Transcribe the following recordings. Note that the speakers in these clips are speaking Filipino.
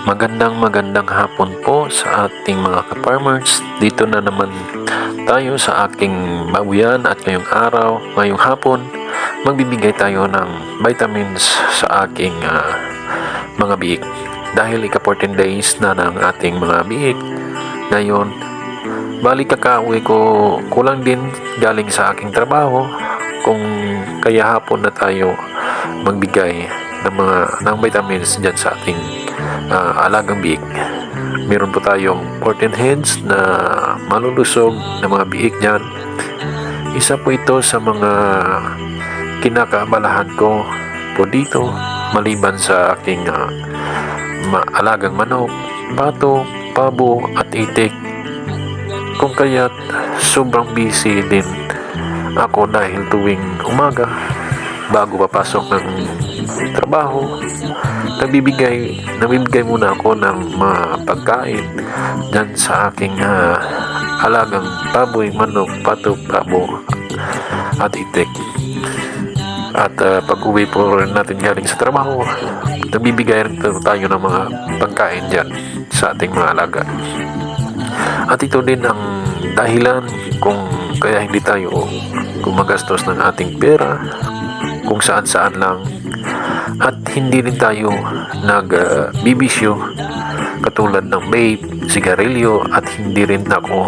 Magandang hapon po sa ating mga ka-farmers. Dito na naman tayo sa aking babuyan at ngayong hapon, magbibigay tayo ng vitamins sa aking mga biik. Dahil ika-14 days na ng ating mga biik, ngayon, balik kakauwi ko kulang din galing sa aking trabaho, kung kaya hapon na tayo magbigay ng vitamins dyan sa ating alagang biik. Meron po tayong 14 heads na malulusog na mga biik dyan. Isa po ito sa mga kinakaabalahan ko po dito, maliban sa aking alagang manok, pato, pabo at itik. Kung kaya't sobrang busy din ako dahil tuwing umaga bago papasok ng trabaho, nabibigay muna ako ng mga pagkain dyan sa aking alagang baboy, manok, pato, pabo at itik. At pag uwi po rin natin galing sa trabaho, nagbibigay rin tayo ng mga pagkain dyan sa ating mga alaga. At ito din ang dahilan kung kaya hindi tayo gumagastos ng ating pera kung saan-saan lang, at hindi rin tayo nagbibisyo katulad ng vape, sigarilyo, at hindi rin ako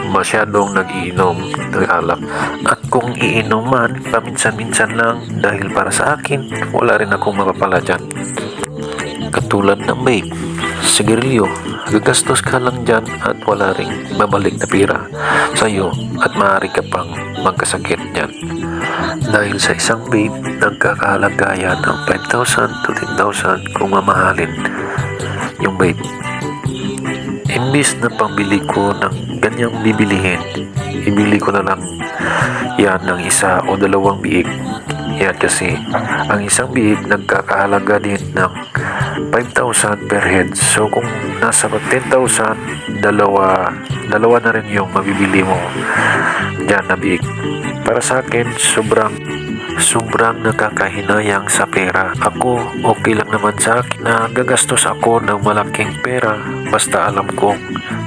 masyadong nag-iinom ng alak. At kung iinom man, paminsan-minsan lang, dahil para sa akin wala rin akong mapapala dyan. Katulad ng vape, sigarilyo, gagastos ka lang dyan at wala ring babalik na pira sa'yo, at maaari ka pang magkasakit dyan. Dahil sa isang vape, nagkakahalaga yan ng 5,000 to 10,000 kung mamahalin yung vape. Imbis na pambili ko ng ganyang bibilihin, ibili ko na lang yan ng isa o dalawang biik. Yan kasi ang isang biik nagkakahalaga din ng 5,000 per head. So kung nasa 10,000, dalawa na rin yung mabibili mo dyan na biik. Para sa akin, sobrang nakakahinayang sa pera. Ako, okay lang naman sa akin na gagastos ako ng malaking pera basta alam kong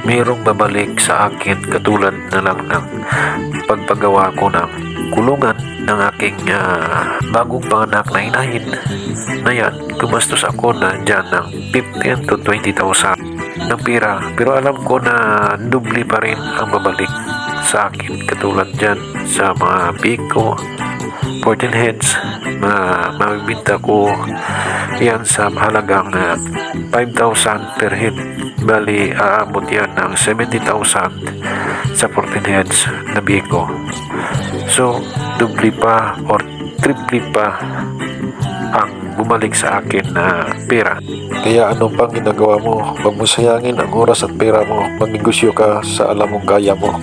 mayroong babalik sa akin, katulad na lang ng pagpagawa ko ng kulungan ng aking bagong panganak na inahin. Na yan, gumastos ako na dyan ng 15 to 20,000 ng pera. Pero alam ko na dubli pa rin ang babalik sa akin, katulad dyan sa mga biik ko, 14 heads, mabibinta ko yan sa halagang 5,000 per head. Bali, aabot yan ng 70,000 sa 14 heads na biik ko. So, dubli pa or tripli pa ang bumalik sa akin na pera. Kaya ano pang ginagawa mo? Huwag mo sayangin ang oras at pera mo. Magnegosyo ka sa alam mong kaya mo.